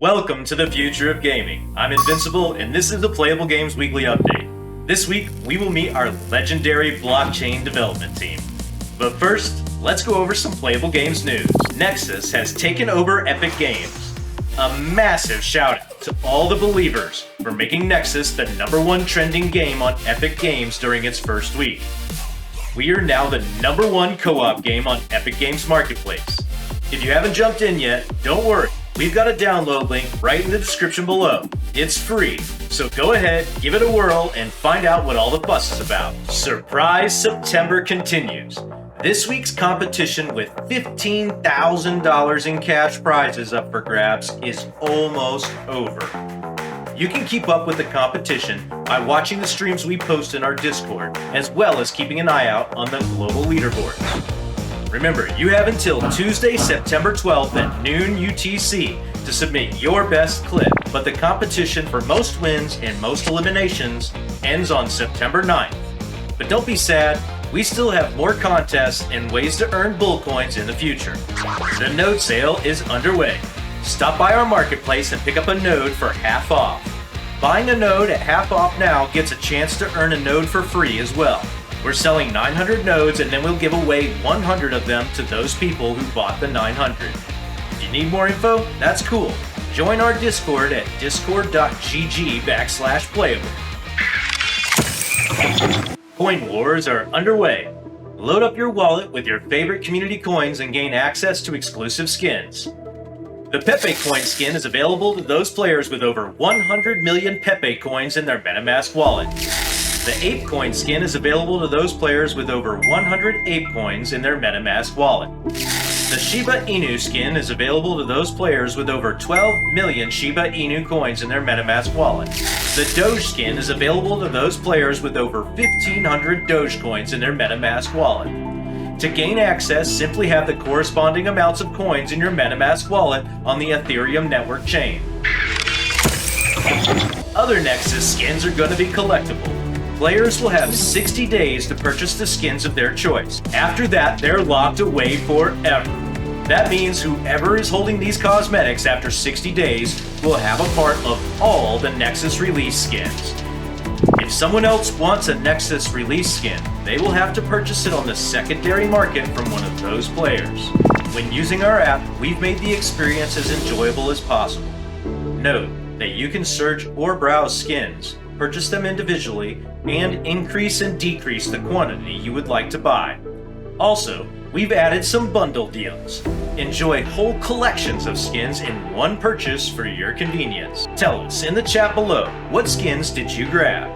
Welcome to the future of gaming. I'm Invincible, and this is the Playable Games Weekly Update. This week, we will meet our legendary blockchain development team. But first, let's go over some Playable Games news. NEXUS has taken over Epic Games. A massive shout out to all the believers for making NEXUS the #1 trending game on Epic Games during its first week. We are now the #1 co-op game on Epic Games Marketplace. If you haven't jumped in yet, don't worry. We've got a download link right in the description below. It's free, so go ahead, give it a whirl, and find out what all the fuss is about. Surprise September continues. This week's competition with $15,000 in cash prizes up for grabs is almost over. You can keep up with the competition by watching the streams we post in our Discord, as well as keeping an eye out on the global leaderboards. Remember, you have until Tuesday, September 12th at noon UTC to submit your best clip, but the competition for most wins and most eliminations ends on September 9th. But don't be sad, we still have more contests and ways to earn bull coins in the future. The node sale is underway. Stop by our marketplace and pick up a node for half off. Buying a node at half off now gets a chance to earn a node for free as well. We're selling 900 nodes, and then we'll give away 100 of them to those people who bought the 900. If you need more info, that's cool. Join our Discord at discord.gg/playable. Coin wars are underway. Load up your wallet with your favorite community coins and gain access to exclusive skins. The PEPE coin skin is available to those players with over 100 million PEPE coins in their MetaMask wallet. The Ape coin skin is available to those players with over 100 Ape coins in their MetaMask wallet. The Shiba Inu skin is available to those players with over 12 million Shiba Inu coins in their MetaMask wallet. The Doge skin is available to those players with over 1,500 Doge coins in their MetaMask wallet. To gain access, simply have the corresponding amounts of coins in your MetaMask wallet on the Ethereum network chain. Other NEXUS skins are going to be collectible. Players will have 60 days to purchase the skins of their choice. After that, they're locked away forever. That means whoever is holding these cosmetics after 60 days will have a part of all the NEXUS release skins. If someone else wants a NEXUS release skin, they will have to purchase it on the secondary market from one of those players. When using our app, we've made the experience as enjoyable as possible. Note that you can search or browse skins, purchase them individually, and increase and decrease the quantity you would like to buy. Also, we've added some bundle deals. Enjoy whole collections of skins in one purchase for your convenience. Tell us in the chat below, what skins did you grab?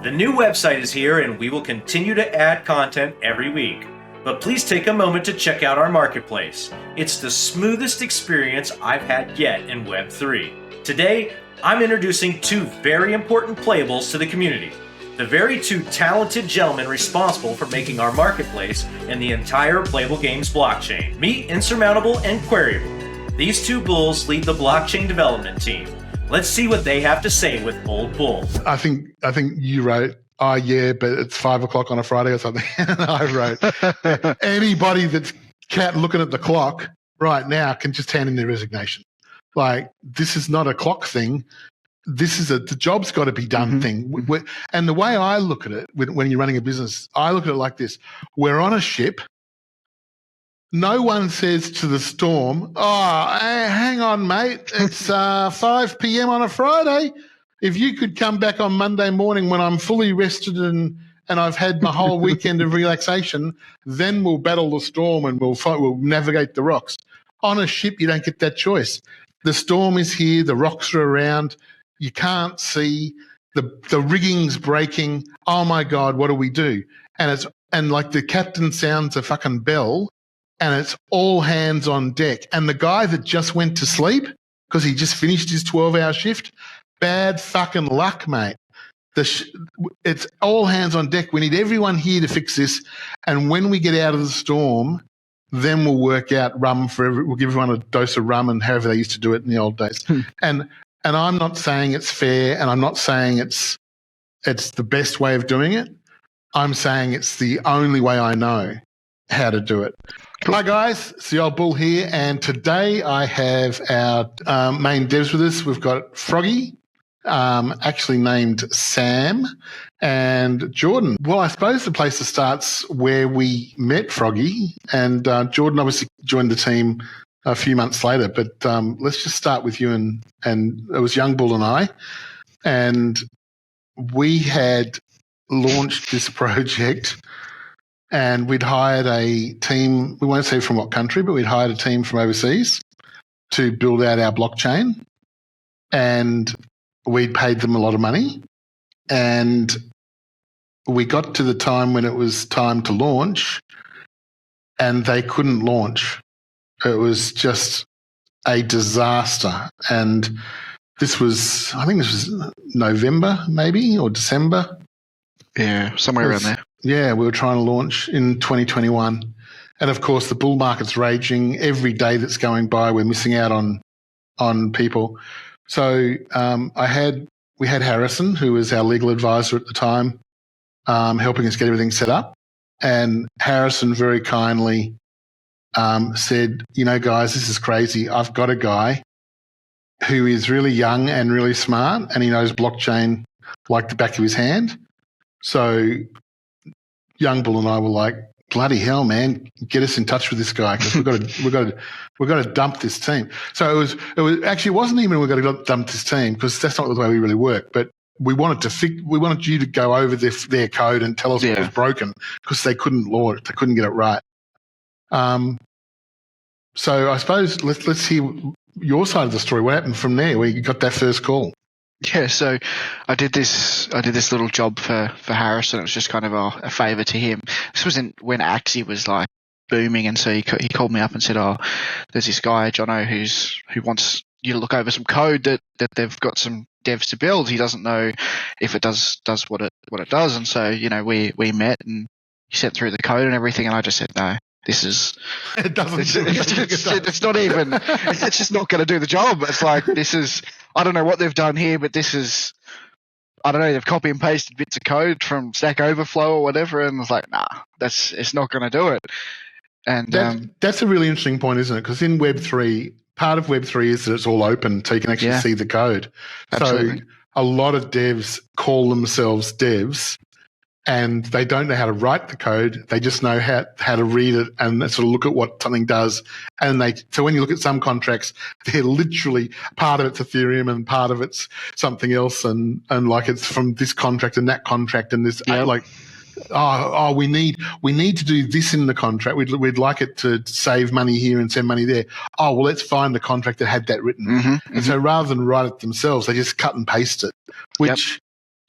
The new website is here, and we will continue to add content every week. But please take a moment to check out our marketplace. It's the smoothest experience I've had yet in Web3. Today, I'm introducing two very important playables to the community. The very two talented gentlemen responsible for making our marketplace and the entire Playable Games blockchain. Meet Insurmounta3ULL and Querya3ULL. These two bulls lead the blockchain development team. Let's see what they have to say with Old Bull. I think you wrote, "Oh yeah, but it's 5 o'clock on a Friday" or something. And I wrote, anybody that's looking at the clock right now can just hand in their resignation. Like, this is not a clock thing. This is the job's got to be done thing. And the way I look at it when you're running a business, I look at it like this. We're on a ship. No one says to the storm, "Oh, hey, hang on, mate. It's 5 p.m. on a Friday. If you could come back on Monday morning when I'm fully rested and I've had my whole weekend of relaxation, then we'll battle the storm and we'll navigate the rocks." On a ship, you don't get that choice. The storm is here. The rocks are around. You can't see. The rigging's breaking. Oh my God, what do we do? And like the captain sounds a fucking bell, and it's all hands on deck. And the guy that just went to sleep because he just finished his 12-hour shift, bad fucking luck, mate. It's all hands on deck. We need everyone here to fix this. And when we get out of the storm, then we'll work out rum we'll give everyone a dose of rum and however they used to do it in the old days. And I'm not saying it's fair, and I'm not saying it's the best way of doing it. I'm saying it's the only way I know. how to do it. Hi guys, it's the old bull here, and today I have our main devs with us. We've got Froggy, actually named Sam, and Jordan. Well, I suppose the place to start's where we met Froggy, and Jordan obviously joined the team a few months later. But let's just start with you, and it was Young Bull and I, and we had launched this project. And we'd hired a team, we won't say from what country, but we'd hired a team from overseas to build out our blockchain. And we'd paid them a lot of money. And we got to the time when it was time to launch, and they couldn't launch. It was just a disaster. And this was, I think this was November maybe, or December. Yeah, somewhere around there. Yeah, we were trying to launch in 2021. And of course, the bull market's raging. Every day that's going by, we're missing out on people. So we had Harrison, who was our legal advisor at the time, helping us get everything set up. And Harrison very kindly said, you know, guys, this is crazy. I've got a guy who is really young and really smart, and he knows blockchain like the back of his hand. So Young Bull and I were like, bloody hell, man, get us in touch with this guy, because we've got to dump this team. So it was actually, it wasn't even we've got to dump this team, because that's not the way we really work. But we wanted you to go over their code and tell us what was broken, because they couldn't launch, they couldn't get it right. So I suppose let's hear your side of the story. What happened from there, where you got that first call? Yeah, so I did this little job for Harrison. It was just kind of a favour to him. This was when Axie was like booming, and so he called me up and said, "Oh, there's this guy, Jono, who wants you to look over some code that they've got some devs to build. He doesn't know if it does what it does." And so, you know, we met and he sent through the code and everything, and I just said, "No, this is it doesn't. It's not even. It's just not going to do the job. It's like, this is. I don't know what they've done here, but this is. I don't know. They've copy and pasted bits of code from Stack Overflow or whatever, and it's like, nah, it's not going to do it." And that's a really interesting point, isn't it? Because in Web3, part of Web3 is that it's all open, so you can actually see the code. Absolutely. So a lot of devs call themselves devs, and they don't know how to write the code. They just know how to read it and sort of look at what something does. And so when you look at some contracts, they're literally, part of it's Ethereum and part of it's something else, and like it's from this contract and that contract and this like, we need to do this in the contract. We'd like it to save money here and send money there. Oh, well, let's find the contract that had that written. And so rather than write it themselves, they just cut and paste it, which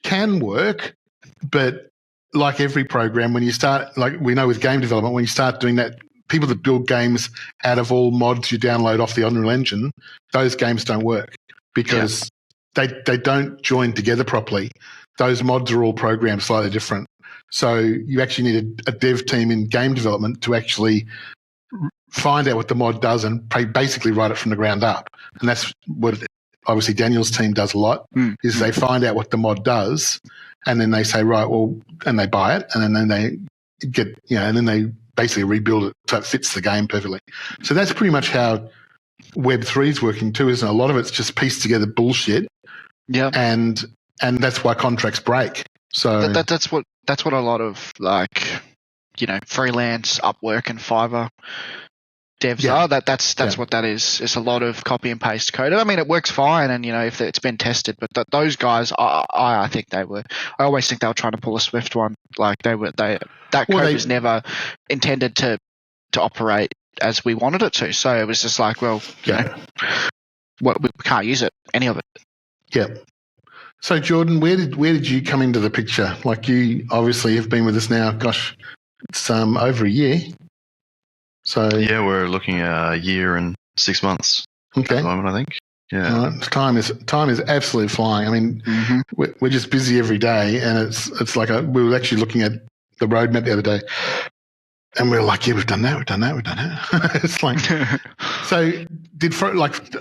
can work, but like every program, when you start, like we know with game development, when you start doing that, people that build games out of all mods you download off the Unreal Engine, those games don't work because they don't join together properly. Those mods are all programmed slightly different. So you actually need a dev team in game development to actually find out what the mod does and basically write it from the ground up. And that's what obviously Daniel's team does a lot, is they find out what the mod does, and then they say, right, well, and they buy it, and then they get, and then they basically rebuild it so it fits the game perfectly. So that's pretty much how Web3 is working too, isn't it? A lot of it's just pieced together bullshit. Yeah. And that's why contracts break. So that's what a lot of, like, freelance, Upwork and Fiverr devs are. That's what that is. It's a lot of copy and paste code. I mean, it works fine, and if it's been tested. But those guys, I think they were. I always think they were trying to pull a Swift one. Like that code was never intended to operate as we wanted it to. So it was just like, well, we can't use it, any of it. Yeah. So Jordan, where did you come into the picture? Like, you obviously have been with us now. Gosh, it's over a year. So yeah, we're looking at a year and 6 months at the moment, I think. Yeah, time is absolutely flying. I mean, we're just busy every day, and it's like we were actually looking at the roadmap the other day, and we were like, yeah, we've done that. It's like, so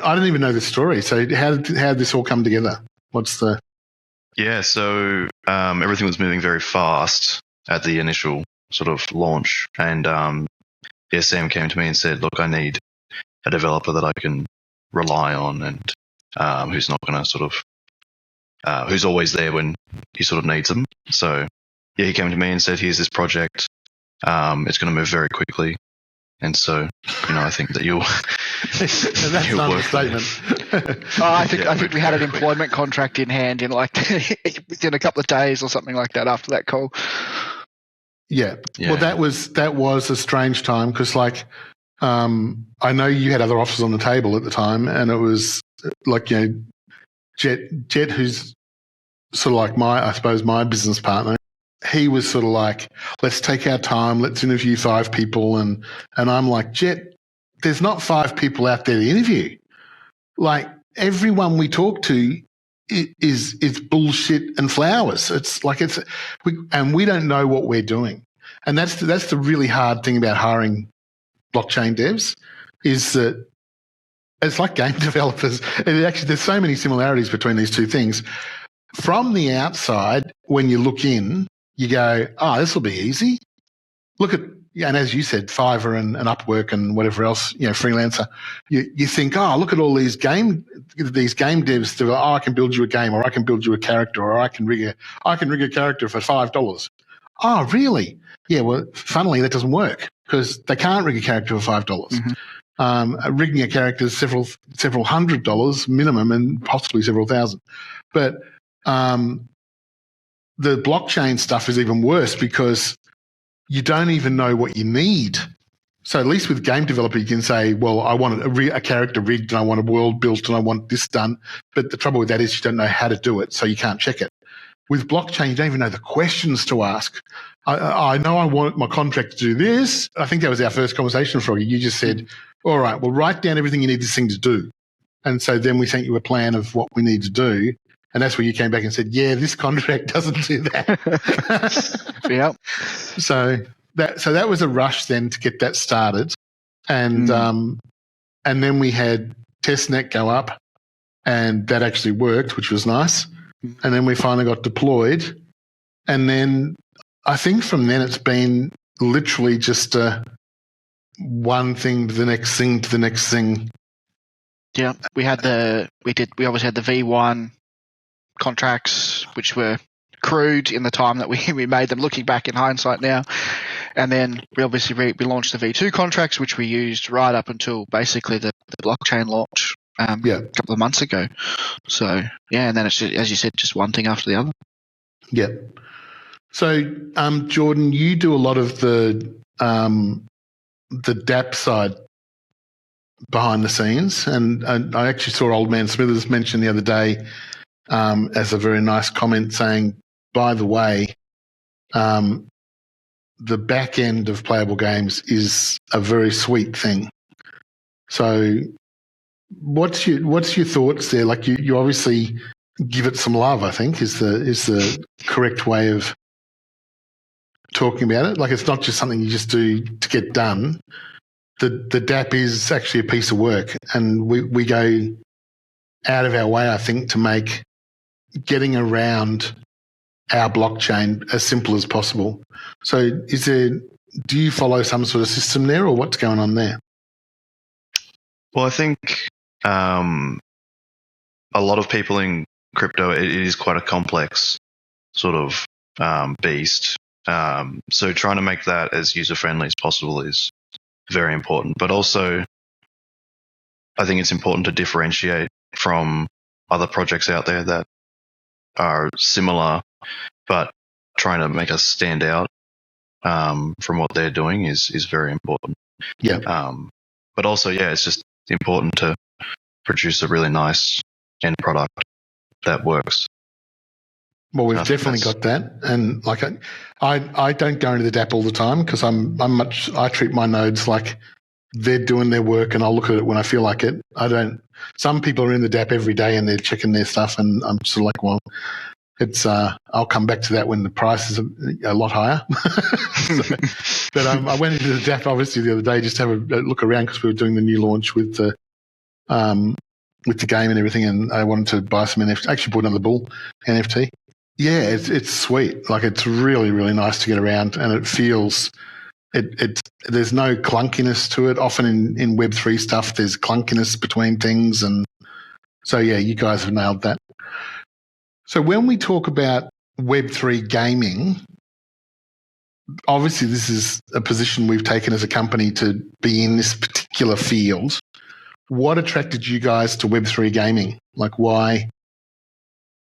I don't even know the story. So how did this all come together? What's the? Yeah, so everything was moving very fast at the initial sort of launch. And Sam came to me and said, "Look, I need a developer that I can rely on, and who's not going to sort of who's always there when he sort of needs them." So yeah, he came to me and said, "Here's this project. It's going to move very quickly." And so, I think that you'll. And that's not a statement. I think we had an employment contract in hand in like within a couple of days or something like that after that call. Yeah. Well, that was a strange time because, like, I know you had other offers on the table at the time, and it was like, Jet, who's sort of like my business partner. He was sort of like, let's take our time, let's interview 5 people. And I'm like, Jet, there's not 5 people out there to interview. Like, everyone we talk to is bullshit and flowers. It's like we don't know what we're doing. And that's the really hard thing about hiring blockchain devs is that it's like game developers. And actually, there's so many similarities between these two things. From the outside, when you look in, you go, oh, this will be easy. Look at, and as you said, Fiverr and Upwork and whatever else, freelancer. You think, oh, look at all these game devs. That I can build you a game, or I can build you a character, or I can rig a character for $5. Oh, really? Yeah. Well, funnily, that doesn't work because they can't rig a character for $5. Mm-hmm. Rigging a character is several $100 minimum, and possibly several thousand. But the blockchain stuff is even worse because you don't even know what you need. So at least with game developer, you can say, well, I want a character rigged and I want a world built and I want this done. But the trouble with that is you don't know how to do it, so you can't check it. With blockchain, you don't even know the questions to ask. I know I want my contract to do this. I think that was our first conversation, Froggy. You just said, all right, well, write down everything you need this thing to do. And so then we sent you a plan of what we need to do. And that's where you came back and said, yeah, this contract doesn't do that. Yep. So that was a rush then to get that started. And then we had testnet go up, and that actually worked, which was nice. And then we finally got deployed. And then I think from then it's been literally just one thing to the next thing to the next thing. Yeah, we obviously had the V1 contracts, which were crude in the time that we made them, looking back in hindsight now. And then we launched the V2 contracts, which we used right up until basically the blockchain launch a couple of months ago. So, yeah, and then it's, as you said, just one thing after the other. Yeah. So, Jordan, you do a lot of the DApp side behind the scenes. And I actually saw Old Man Smithers mention the other day as a very nice comment saying, by the way, the back end of Playable Games is a very sweet thing. So what's your thoughts there? Like you obviously give it some love, I think, is the correct way of talking about it. Like it's not just something you just do to get done. The DApp is actually a piece of work, and we go out of our way, I think, to make getting around our blockchain as simple as possible. So do you follow some sort of system there, or what's going on there? Well, I think a lot of people in crypto, it is quite a complex sort of beast. So trying to make that as user-friendly as possible is very important. But also, I think it's important to differentiate from other projects out there that are similar, but trying to make us stand out from what they're doing is very important. Yeah. But also, it's just important to produce a really nice end product that works. Well, we've definitely got that, and like I don't go into the DApp all the time because I treat my nodes like they're doing their work, and I'll look at it when I feel like it. I don't. Some people are in the DApp every day and they're checking their stuff, and I'm sort of like, well, it's I'll come back to that when the price is a lot higher. But I went into the DApp obviously the other day just to have a look around because we were doing the new launch with the game and everything, and I wanted to buy some NFT. I actually bought another bull NFT. Yeah, it's sweet. Like, it's really, really nice to get around, and it feels there's no clunkiness to it. Often in Web3 stuff, there's clunkiness between things, and so yeah, you guys have nailed that. So when we talk about Web3 gaming, obviously this is a position we've taken as a company to be in this particular field. What attracted you guys to Web3 gaming? Like, why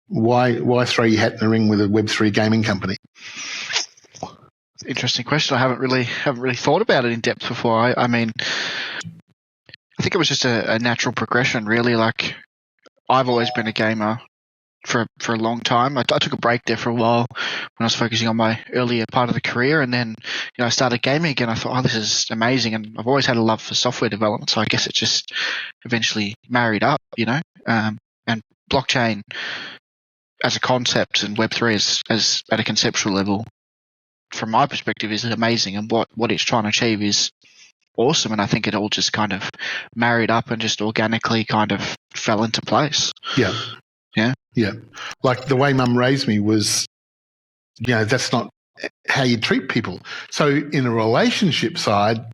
throw your hat in the ring with a Web3 gaming company? Interesting question. I haven't really thought about it in depth before. I mean, I think it was just a natural progression, really. Like, I've always been a gamer for a long time. I took a break there for a while when I was focusing on my earlier part of the career, and then I started gaming again. I thought, oh, this is amazing, and I've always had a love for software development, so I guess it just eventually married up, and blockchain as a concept and Web3 as at a conceptual level, from my perspective, is amazing, and what it's trying to achieve is awesome, and I think it all just kind of married up and just organically kind of fell into place. Yeah. Like, the way Mum raised me was, that's not how you treat people. So in a relationship side,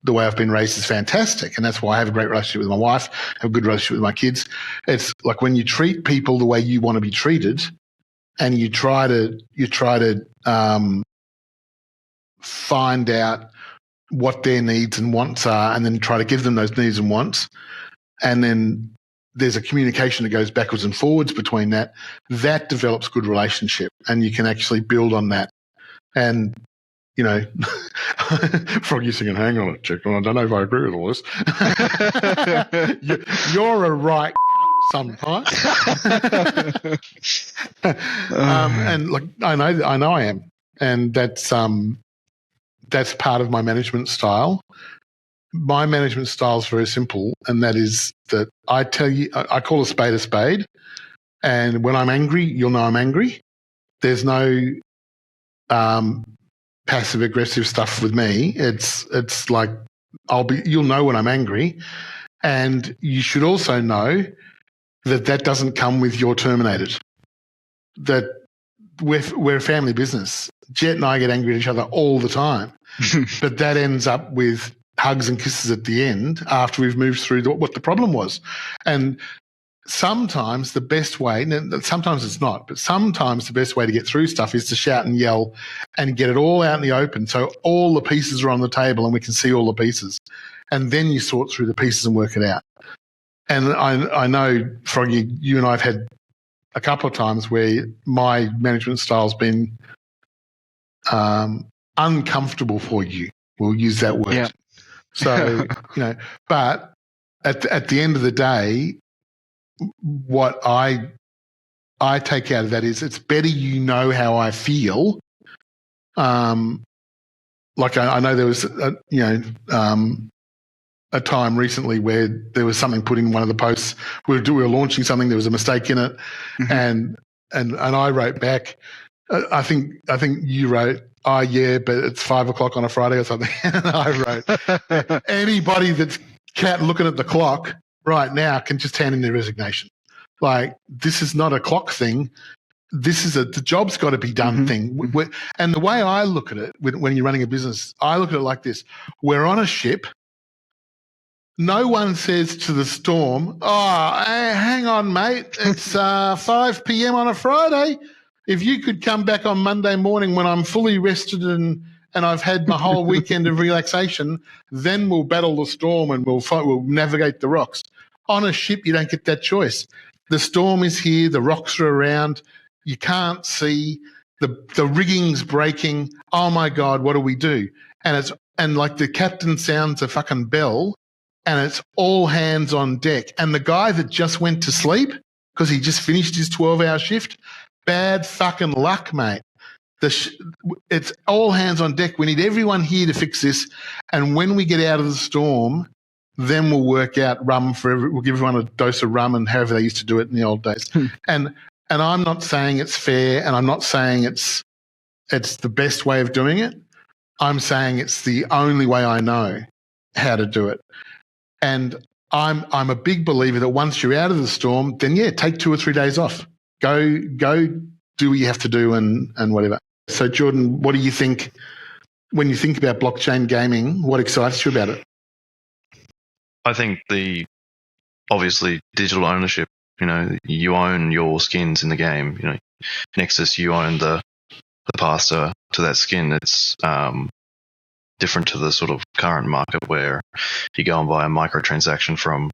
the way I've been raised is fantastic, and that's why I have a great relationship with my wife, have a good relationship with my kids. It's like, when you treat people the way you want to be treated, and you try to find out what their needs and wants are, and then try to give them those needs and wants, and then there's a communication that goes backwards and forwards between that develops good relationship, and you can actually build on that. And Froggy singing, hang on a chicken, I don't know if I agree with all this. You're a right sometimes. And like, I know I am, and that's part of my management style. My management style is very simple, and that is that I tell you, I call a spade, and when I'm angry, you'll know I'm angry. There's no passive aggressive stuff with me. It's like, you'll know when I'm angry, and you should also know that doesn't come with you're terminated. That we're a family business. Jet and I get angry at each other all the time, but that ends up with hugs and kisses at the end after we've moved through what the problem was. And sometimes the best way, sometimes it's not, but sometimes the best way to get through stuff is to shout and yell and get it all out in the open, so all the pieces are on the table and we can see all the pieces. And then you sort through the pieces and work it out. And I know, Froggy, you and I have had a couple of times where my management style's been uncomfortable for you. We'll use that word. Yeah. So, but at the end of the day, what I take out of that is it's better how I feel. Like, I know there was a time recently where there was something put in one of the posts. We were launching something, there was a mistake in it, and I wrote back. I think you wrote, "Oh yeah, but it's 5 o'clock on a Friday or something." And I wrote, "Anybody that's looking at the clock right now can just hand in their resignation. Like, this is not a clock thing. This is the job's got to be done thing." And the way I look at it, when you're running a business, I look at it like this: we're on a ship. No one says to the storm, "Oh, hey, hang on, mate. It's 5 p.m. on a Friday. If you could come back on Monday morning when I'm fully rested and I've had my whole weekend of relaxation, then we'll battle the storm and we'll navigate the rocks." On a ship, you don't get that choice. The storm is here. The rocks are around. You can't see. The rigging's breaking. Oh my God, what do we do? And like, the captain sounds a fucking bell, and it's all hands on deck. And the guy that just went to sleep because he just finished his 12-hour shift, bad fucking luck, mate. It's all hands on deck. We need everyone here to fix this. And when we get out of the storm, then we'll work out we'll give everyone a dose of rum, and however they used to do it in the old days. And I'm not saying it's fair, and I'm not saying it's the best way of doing it. I'm saying it's the only way I know how to do it. And I'm a big believer that once you're out of the storm, then take 2 or 3 days off. Go do what you have to do and whatever. So, Jordan, what do you think when you think about blockchain gaming? What excites you about it? I think obviously digital ownership. You own your skins in the game. Nexus, you own the path to that skin. It's different to the sort of current market where you go and buy a microtransaction from,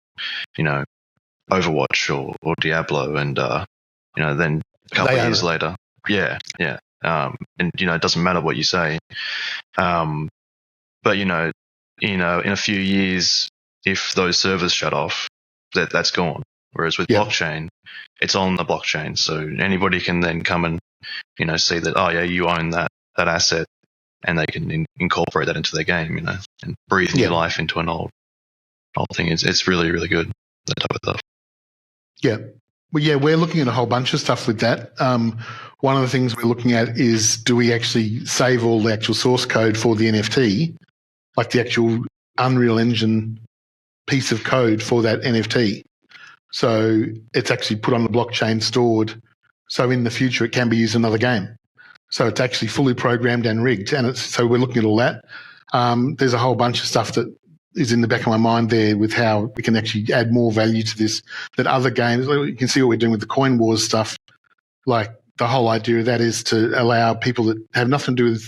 Overwatch or Diablo, and then a couple of years later, and it doesn't matter what you say, but in a few years, if those servers shut off, that's gone. Whereas with blockchain, it's on the blockchain, so anybody can then come and see that you own that asset, and they can incorporate that into their game, and breathe new life into an old thing. It's really, really good, that type of stuff. Yeah. Well, we're looking at a whole bunch of stuff with that. One of the things we're looking at is, do we actually save all the actual source code for the NFT, like the actual Unreal Engine piece of code for that NFT? So it's actually put on the blockchain, stored, so in the future it can be used in another game. So it's actually fully programmed and rigged, and so we're looking at all that. There's a whole bunch of stuff that is in the back of my mind there with how we can actually add more value to this, that other games, you can see what we're doing with the Coin Wars stuff. Like, the whole idea of that is to allow people that have nothing to do with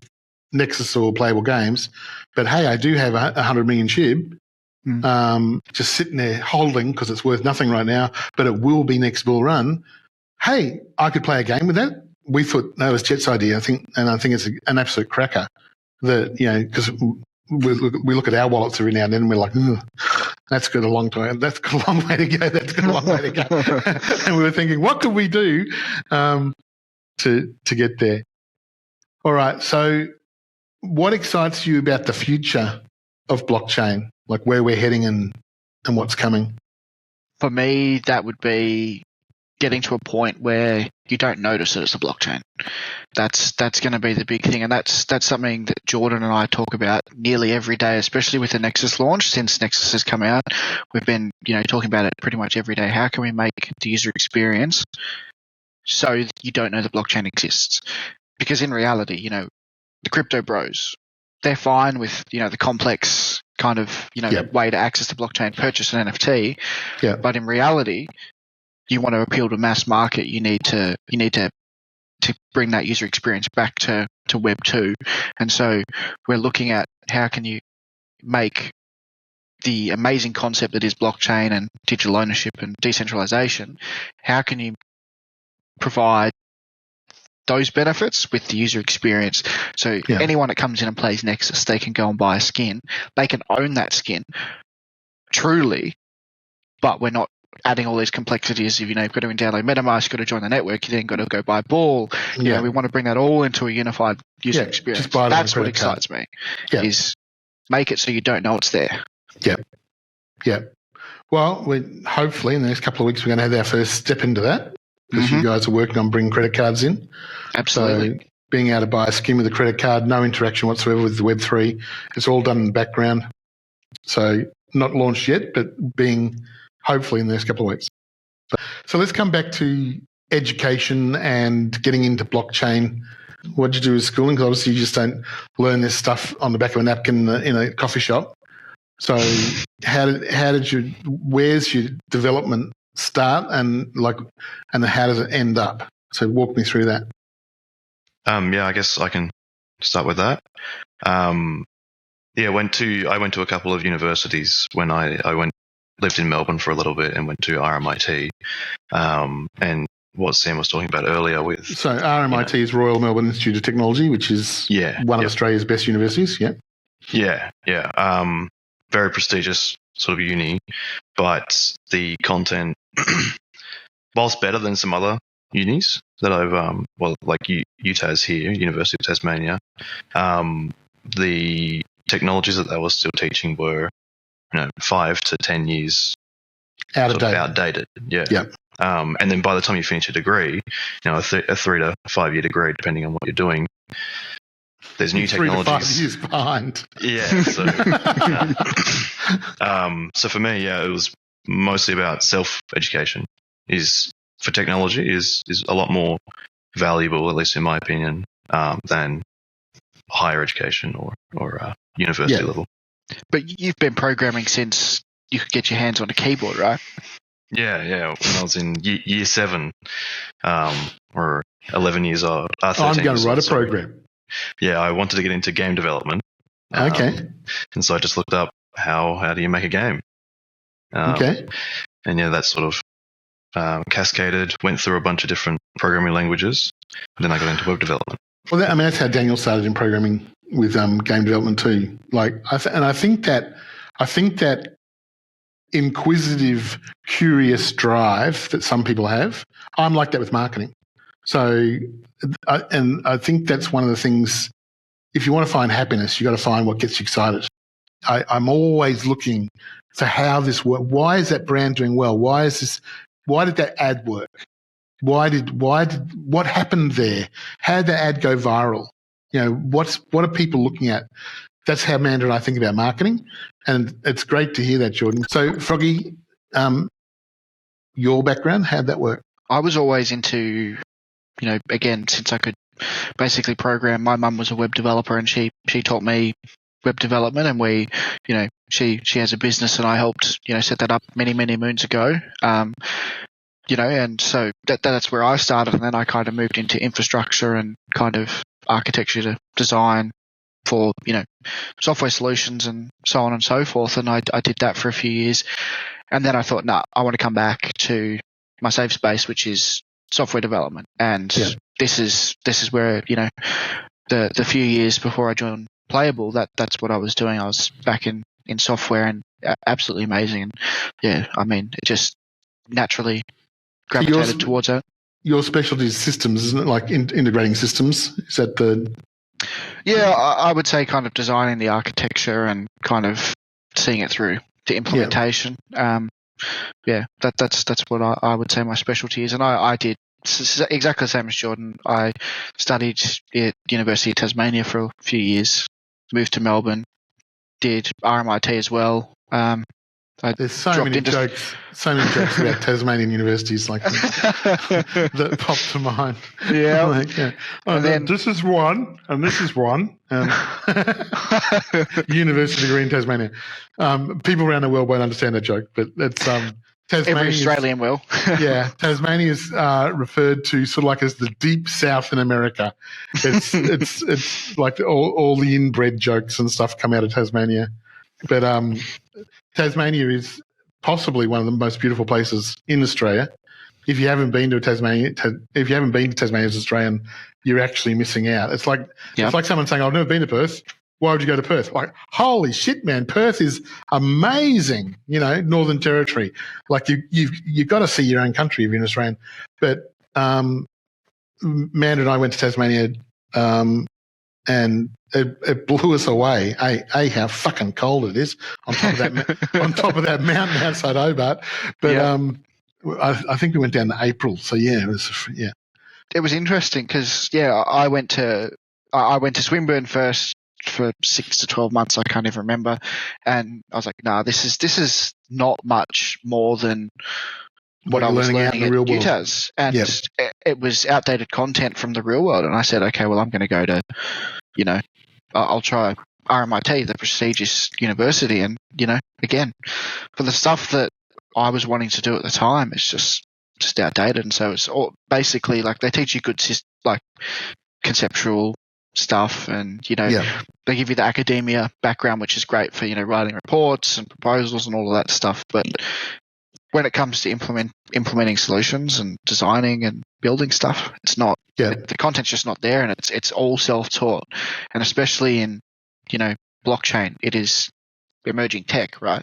Nexus or Playable Games, but hey, I do have 100 million SHIB, just sitting there holding because it's worth nothing right now, but it will be next bull run. Hey, I could play a game with that. We thought that was Jet's idea, I think it's an absolute cracker. That, because we look at our wallets every now and then and we're like, that's got a long time. That's got a long way to go. That's got a long way to go. And we were thinking, what could we do to get there? All right. So what excites you about the future of blockchain, like where we're heading and what's coming? For me, that would be getting to a point where you don't notice that it's a blockchain. That's going to be the big thing, and that's something that Jordan and I talk about nearly every day, especially with the Nexus launch. Since Nexus has come out, we've been talking about it pretty much every day. How can we make the user experience so you don't know the blockchain exists? Because in reality, the crypto bros, they're fine with the complex kind of way to access the blockchain, purchase an NFT. Yeah. But in reality, you want to appeal to mass market, you need to bring that user experience back to Web2. And so we're looking at how can you make the amazing concept that is blockchain and digital ownership and decentralization, how can you provide those benefits with the user experience? So anyone that comes in and plays Nexus, they can go and buy a skin. They can own that skin truly, but we're not adding all these complexities of, you've got to download MetaMask, you've got to join the network, you then got to go buy Ball. We want to bring that all into a unified user experience. That's what excites me, is make it so you don't know it's there. Yeah. Well, hopefully in the next couple of weeks, we're going to have our first step into that, because you guys are working on bringing credit cards in. Absolutely. So being able to buy a skin with a credit card, no interaction whatsoever with the Web3. It's all done in the background. So not launched yet, but being hopefully in the next couple of weeks. So let's come back to education and getting into blockchain. What did you do with schooling? Because obviously you just don't learn this stuff on the back of a napkin in a coffee shop. So where's your development start and how does it end up? So walk me through that. I guess I can start with that. I went to a couple of universities when I lived in Melbourne for a little bit and went to RMIT. And what Sam was talking about earlier with... So RMIT is Royal Melbourne Institute of Technology, which is one of Australia's best universities, very prestigious sort of uni, but the content, whilst better than some other unis that I've, like UTAS here, University of Tasmania, the technologies that they were still teaching were 5 to 10 years outdated. And then by the time you finish a degree, a 3 to 5 year degree, depending on what you're doing, there's new technologies. 3 to 5 years behind. So for me, it was mostly about self-education. For technology is a lot more valuable, at least in my opinion, than higher education or university level. But you've been programming since you could get your hands on a keyboard, right? Yeah. When I was in year 7, or 11 years old. I'm going to write a program. Yeah, I wanted to get into game development. Okay. And so I just looked up how do you make a game. Okay. And yeah, that sort of cascaded, went through a bunch of different programming languages, and then I got into web development. Well, that's how Daniel started in programming with game development too. I think that inquisitive, curious drive that some people have, I'm like that with marketing. So, I think that's one of the things. If you want to find happiness, you got to find what gets you excited. I'm always looking for how this works. Why is that brand doing well? Why did that ad work? What happened there? How did that ad go viral? What are people looking at? That's how Amanda and I think about marketing, and it's great to hear that, Jordan. So, Froggy, your background, how'd that work? I was always into, again, since I could basically program. My mum was a web developer, and she taught me web development, and we, she has a business, and I helped, set that up many moons ago. And so that's where I started, and then I kind of moved into infrastructure and kind of architecture to design for, software solutions and so on and so forth. And I did that for a few years, and then I thought, I want to come back to my safe space, which is software development. And this is where, the few years before I joined Playable, that's what I was doing. I was back in software, and absolutely amazing. And it just naturally gravitated towards that. Your specialty is systems, isn't it? Like integrating systems? Is that the... Yeah, I would say kind of designing the architecture and kind of seeing it through to implementation. That's what I would say my specialty is. And I did exactly the same as Jordan. I studied at University of Tasmania for a few years, moved to Melbourne, did RMIT as well. There's so many jokes about Tasmanian universities that pop to mind. Yeah. And then this is one, and this is one. University degree in Tasmania. People around the world won't understand that joke, but it's Tasmania. Every Australian will. Tasmania is referred to sort of like as the deep south in America. It's like all the inbred jokes and stuff come out of Tasmania, but Tasmania is possibly one of the most beautiful places in Australia. If you haven't been to Tasmania as Australian, you're actually missing out. It's like someone saying, "I've never been to Perth. Why would you go to Perth?" Like, holy shit, man! Perth is amazing. Northern Territory. Like you've got to see your own country if you're an Australian. But Amanda and I went to Tasmania, and it blew us away. How fucking cold it is on top of that mountain outside Hobart. But I think we went down to April. So it was interesting because I went to Swinburne first for 6 to 12 months. I can't even remember, and I was like, this is not much more than what I was learning at UTAS, and it was outdated content from the real world. And I said, okay, well, I'm going to go to, I'll try RMIT, the prestigious university, and again, for the stuff that I was wanting to do at the time, it's just outdated. And so it's all basically like they teach you good conceptual stuff, and they give you the academia background, which is great for writing reports and proposals and all of that stuff. But when it comes to implementing solutions and designing and building stuff, it's not. The content's just not there, and it's all self-taught. And especially in blockchain, it is emerging tech, right?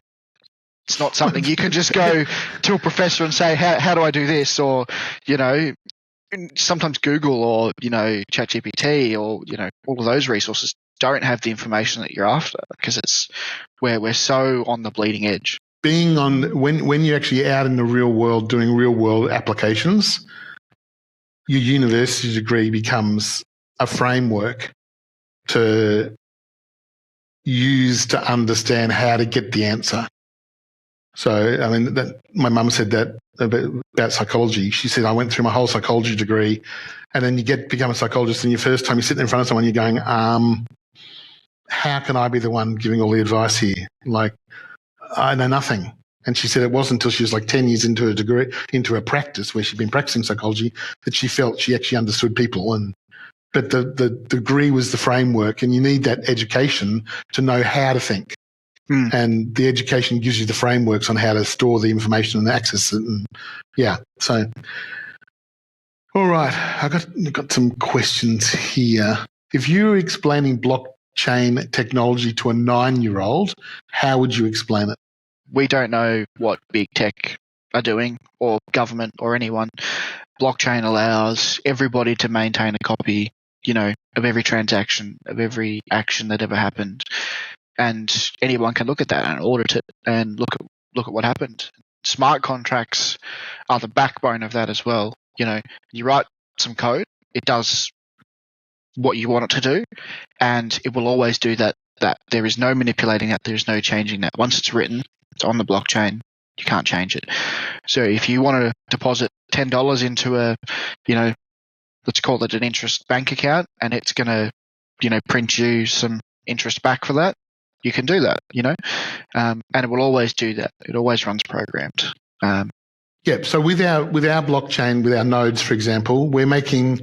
It's not something you can just go to a professor and say, how do I do this? Or sometimes Google or ChatGPT or all of those resources don't have the information that you're after, because it's where we're so on the bleeding edge. Being on when you're actually out in the real world doing real world applications, your university degree becomes a framework to use to understand how to get the answer. So, I mean, my mum said that about psychology. She said, I went through my whole psychology degree, and then you become a psychologist, and your first time you're sitting in front of someone, you're going, how can I be the one giving all the advice here? Like, I know nothing. And she said it wasn't until she was like 10 years into a practice where she'd been practicing psychology that she felt she actually understood people. But the degree was the framework, and you need that education to know how to think. And the education gives you the frameworks on how to store the information and access it. And so all right, I got some questions here. If you were explaining blockchain technology to a 9-year-old, how would you explain it? We don't know what big tech are doing, or government, or anyone. Blockchain allows everybody to maintain a copy, of every transaction, of every action that ever happened. And anyone can look at that and audit it and look at what happened. Smart contracts are the backbone of that as well. You write some code, it does what you want it to do, and it will always do that. There is no manipulating that. There is no changing that. Once it's written, it's on the blockchain. You can't change it. So if you want to deposit $10 into a, let's call it an interest bank account, and it's going to, print you some interest back for that, you can do that, and it will always do that. It always runs programmed. So with our blockchain, with our nodes, for example, we're making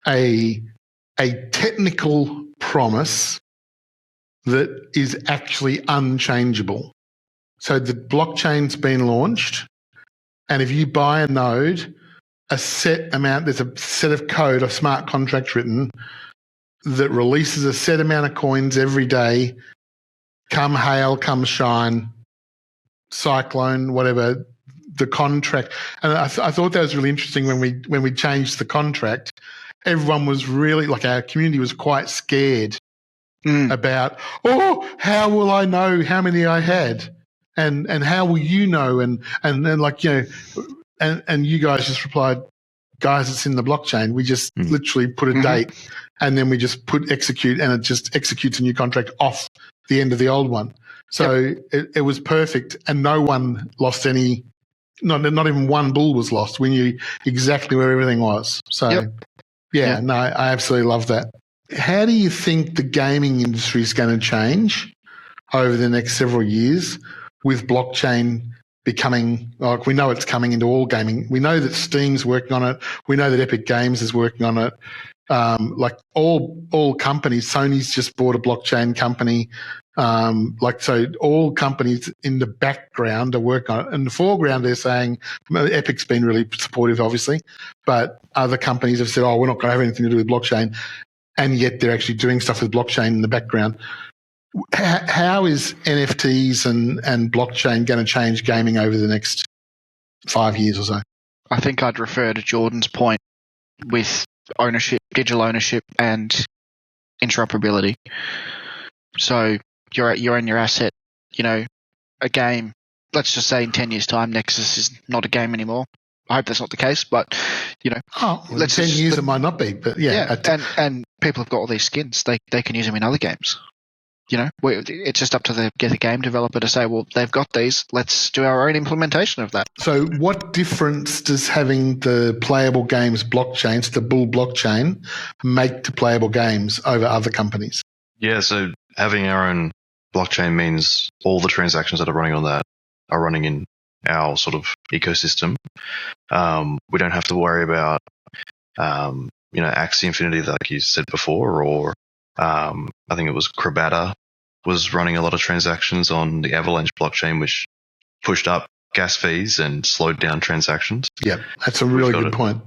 a technical promise that is actually unchangeable. So the blockchain's been launched, and if you buy a node, there's a set of code, a smart contract written that releases a set amount of coins every day. Come hail, come shine, cyclone, whatever, the contract. And I thought that was really interesting when we changed the contract. Everyone was really, like, our community was quite scared about, how will I know how many I had? And how will you know? And like, and you guys just replied, guys, it's in the blockchain. We just literally put a date, and then we just put execute, and it just executes a new contract off the end of the old one. So it was perfect, and no one lost any. Not even one bull was lost. We knew exactly where everything was. So no, I absolutely love that. How do you think the gaming industry is going to change over the next several years with blockchain becoming, like, we know it's coming into all gaming. We know that Steam's working on it. We know that Epic Games is working on it. Like all companies, Sony's just bought a blockchain company. So all companies in the background are working on it. In the foreground, they're saying, Epic's been really supportive, obviously, but other companies have said, we're not going to have anything to do with blockchain. And yet they're actually doing stuff with blockchain in the background. How is NFTs and blockchain going to change gaming over the next 5 years or so? I think I'd refer to Jordan's point with ownership, digital ownership, and interoperability. So you own your asset. A game, let's just say in 10 years' time, Nexus is not a game anymore. I hope that's not the case, but, let's 10 years it might not be, but and people have got all these skins. They can use them in other games. It's just up to the game developer to say, well, they've got these, let's do our own implementation of that. So what difference does having the Playable Games blockchains, the Bull blockchain, make to Playable Games over other companies? Yeah, so having our own blockchain means all the transactions that are running on that are running in our sort of ecosystem. We don't have to worry about, Axie Infinity, like you said before, or I think it was Krabata was running a lot of transactions on the Avalanche blockchain, which pushed up gas fees and slowed down transactions. Yeah, that's a really good point.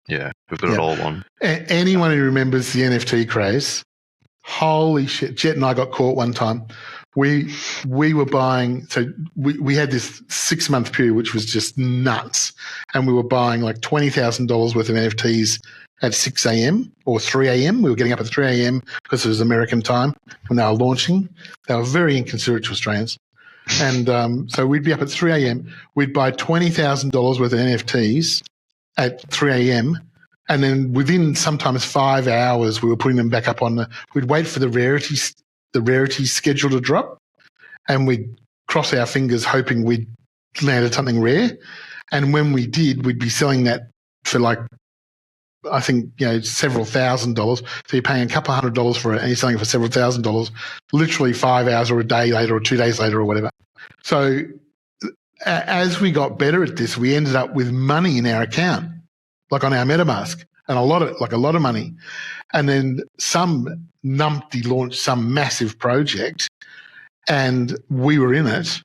Yeah, we've got it all on. Anyone who remembers the NFT craze, holy shit. Jet and I got caught one time. We were buying, so we had this 6-month period, which was just nuts. And we were buying like $20,000 worth of NFTs at 6 a.m. or 3 a.m. We were getting up at 3 a.m. because it was American time when they were launching. They were very inconsiderate to Australians. And so we'd be up at 3 a.m. We'd buy $20,000 worth of NFTs at 3 a.m. And then within sometimes 5 hours, we were putting them back up on we'd wait for the rarity schedule to drop, and we'd cross our fingers hoping we'd landed something rare. And when we did, we'd be selling that for like, I think, several $1,000s. So you're paying a couple $100 for it and you're selling it for several $1,000s, literally 5 hours or a day later or 2 days later or whatever. So as we got better at this, we ended up with money in our account, like on our MetaMask, and a lot of money. And then some numpty launched some massive project and we were in it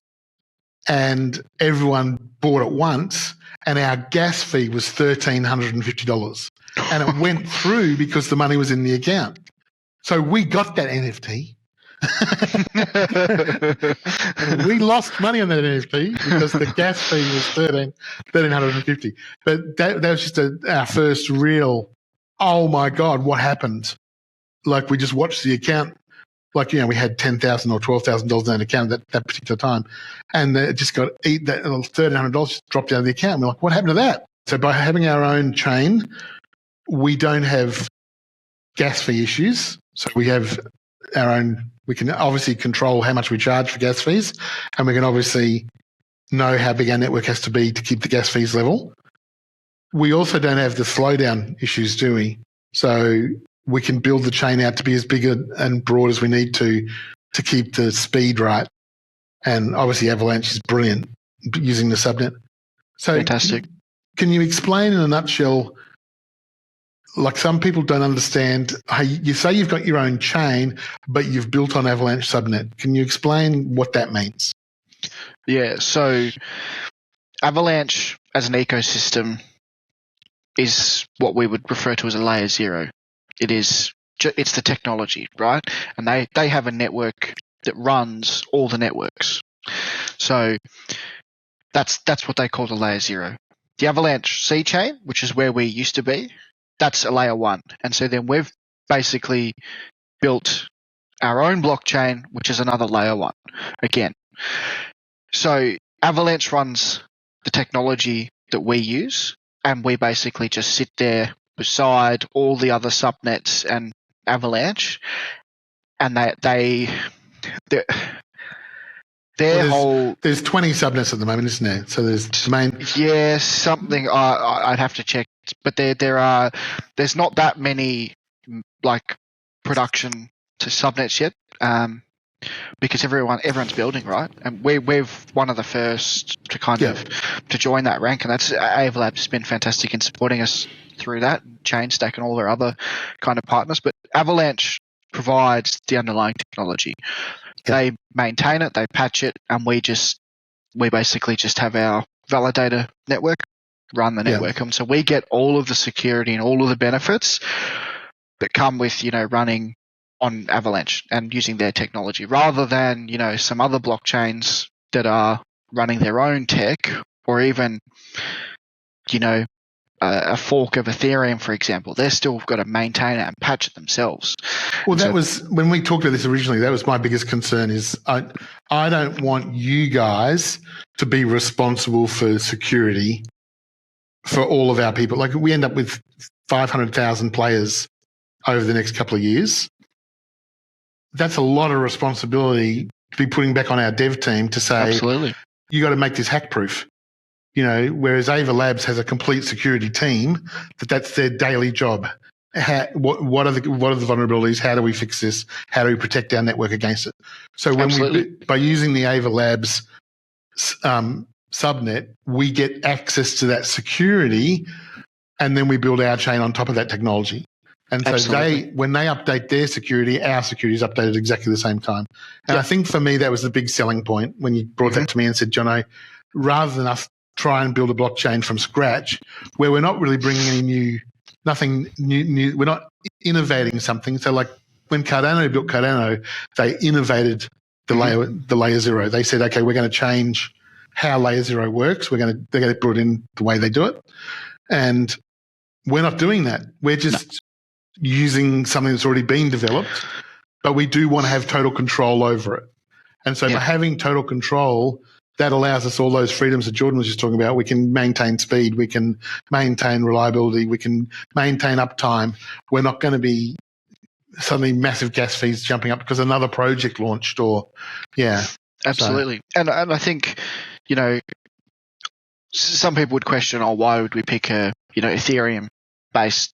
and everyone bought at once and our gas fee was $1,350. And it went through because the money was in the account. So we got that NFT. We lost money on that NFT because the gas fee was $1,350. But that was just our first real, oh my God, what happened? Like we just watched the account. Like, we had $10,000 or $12,000 in that account at that particular time. And it just got that $1,300 just dropped out of the account. We're like, what happened to that? So by having our own chain, we don't have gas fee issues. So we have our own, we can obviously control how much we charge for gas fees. And we can obviously know how big our network has to be to keep the gas fees level. We also don't have the slowdown issues, do we? So we can build the chain out to be as big and broad as we need to keep the speed right. And obviously Avalanche is brilliant using the subnet. So fantastic. Can you explain in a nutshell, like some people don't understand, hey, you say you've got your own chain, but you've built on Avalanche subnet. Can you explain what that means? Yeah, so Avalanche as an ecosystem is what we would refer to as a layer 0. It's the technology, right? And they have a network that runs all the networks. So that's what they call the layer 0. The Avalanche C chain, which is where we used to be, that's a layer 1. And so then we've basically built our own blockchain, which is another layer 1 again. So Avalanche runs the technology that we use, and we basically just sit there beside all the other subnets and Avalanche, and there's 20 subnets at the moment, isn't there? So there's the main. Yeah, something I'd have to check, but there's not that many like production to subnets yet, because everyone's building, right? And we're one of the first to to join that rank, and that's Avalab's has been fantastic in supporting us through that, Chainstack and all their other kind of partners. But Avalanche provides the underlying technology. Yep. They maintain it, they patch it, and we basically just have our validator network run the network. Yep. So we get all of the security and all of the benefits that come with, running on Avalanche and using their technology, rather than, some other blockchains that are running their own tech, or even, a fork of Ethereum, for example. They're still got to maintain it and patch it themselves. Well, that was when we talked about this originally. That was my biggest concern. Is I don't want you guys to be responsible for security for all of our people. Like, we end up with 500,000 players over the next couple of years. That's a lot of responsibility to be putting back on our dev team to say, absolutely, you got to make this hack proof. Whereas Ava Labs has a complete security team that's their daily job. What are the vulnerabilities? How do we fix this? How do we protect our network against it? So by using the Ava Labs subnet, we get access to that security, and then we build our chain on top of that technology. And so when they update their security, our security is updated exactly the same time. And I think for me, that was the big selling point when you brought that to me and said, Jono, rather than us try and build a blockchain from scratch, where we're not really bringing any nothing new, we're not innovating something. So like when Cardano built Cardano, they innovated the layer 0. They said, okay, we're going to change how layer 0 works. They're going to put it in the way they do it. And we're not doing that. We're just using something that's already been developed, but we do want to have total control over it. And so by having total control, that allows us all those freedoms that Jordan was just talking about. We can maintain speed, we can maintain reliability, we can maintain uptime. We're not going to be suddenly massive gas fees jumping up because another project launched, or absolutely. So. And I think, some people would question, oh, why would we pick a Ethereum-based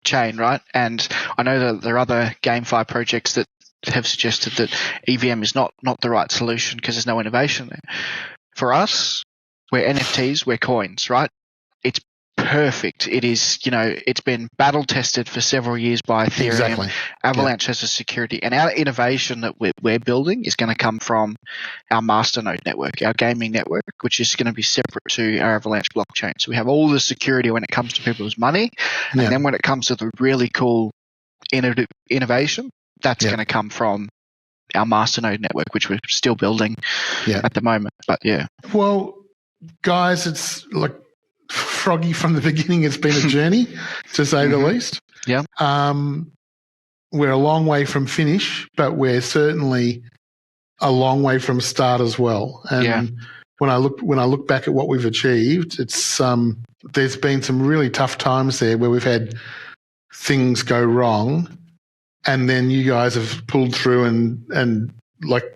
chain, right? And I know that there are other GameFi projects that have suggested that EVM is not the right solution because there's no innovation there. For us, we're NFTs, we're coins, right? It's perfect. It is, it's been battle tested for several years by Ethereum. Exactly. Avalanche has a security, and our innovation that we're building is going to come from our masternode network, our gaming network, which is going to be separate to our Avalanche blockchain. So we have all the security when it comes to people's money, and then when it comes to the really cool innovation, that's going to come from our masternode network, which we're still building at the moment. But well, guys, it's like Froggy from the beginning. It's been a journey, to say the least. Yeah. We're a long way from finish, but we're certainly a long way from start as well. And when I look back at what we've achieved, it's there's been some really tough times there where we've had things go wrong, and then you guys have pulled through and like.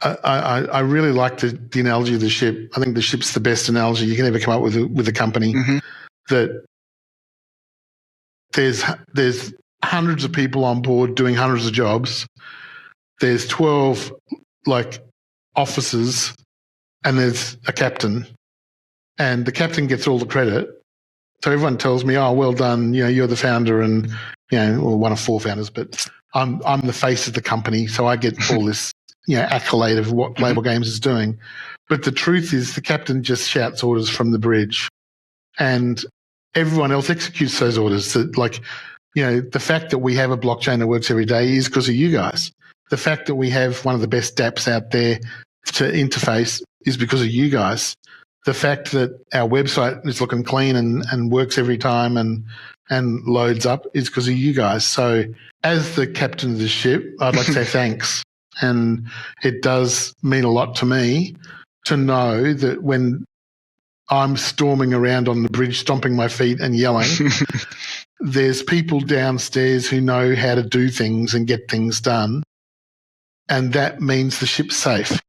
I really like the analogy of the ship. I think the ship's the best analogy you can ever come up with a company. That there's hundreds of people on board doing hundreds of jobs. There's 12 officers, and there's a captain, and the captain gets all the credit. So everyone tells me, "Oh, well done! You're the founder, and well, one of 4 founders, but I'm the face of the company, so I get all this." Accolade of what Playable Games is doing. But the truth is the captain just shouts orders from the bridge, and everyone else executes those orders. So, the fact that we have a blockchain that works every day is because of you guys. The fact that we have one of the best dApps out there to interface is because of you guys. The fact that our website is looking clean and works every time and loads up is because of you guys. So as the captain of the ship, I'd like to say thanks. And it does mean a lot to me to know that when I'm storming around on the bridge, stomping my feet and yelling, there's people downstairs who know how to do things and get things done. And that means the ship's safe.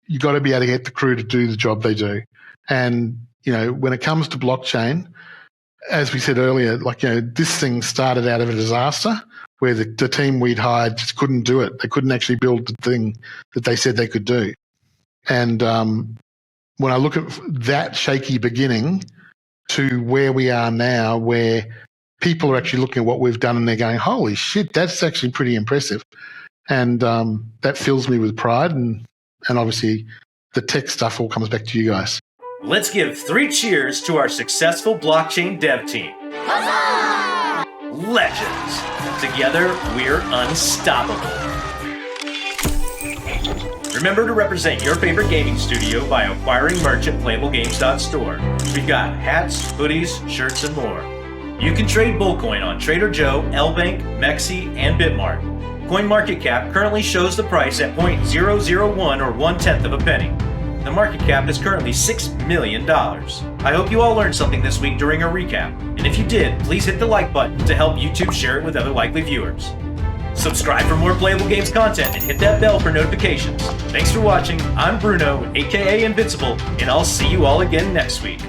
You got to be able to get the crew to do the job they do. And, when it comes to blockchain, as we said earlier, this thing started out of a disaster where the team we'd hired just couldn't do it. They couldn't actually build the thing that they said they could do. And when I look at that shaky beginning to where we are now, where people are actually looking at what we've done and they're going, holy shit, that's actually pretty impressive. And that fills me with pride. And obviously the tech stuff all comes back to you guys. Let's give 3 cheers to our successful blockchain dev team. Huzzah! Legends. Together, we're unstoppable. Remember to represent your favorite gaming studio by acquiring merch at playablegames.store. We've got hats, hoodies, shirts, and more. You can trade Bullcoin on Trader Joe, LBank, Mexi, and Bitmart. CoinMarketCap currently shows the price at 0.001 or 1/10 of a penny. The market cap is currently $6 million. I hope you all learned something this week during our recap. And if you did, please hit the like button to help YouTube share it with other likely viewers. Subscribe for more Playable Games content and hit that bell for notifications. Thanks for watching. I'm Bruno, aka Invincible, and I'll see you all again next week.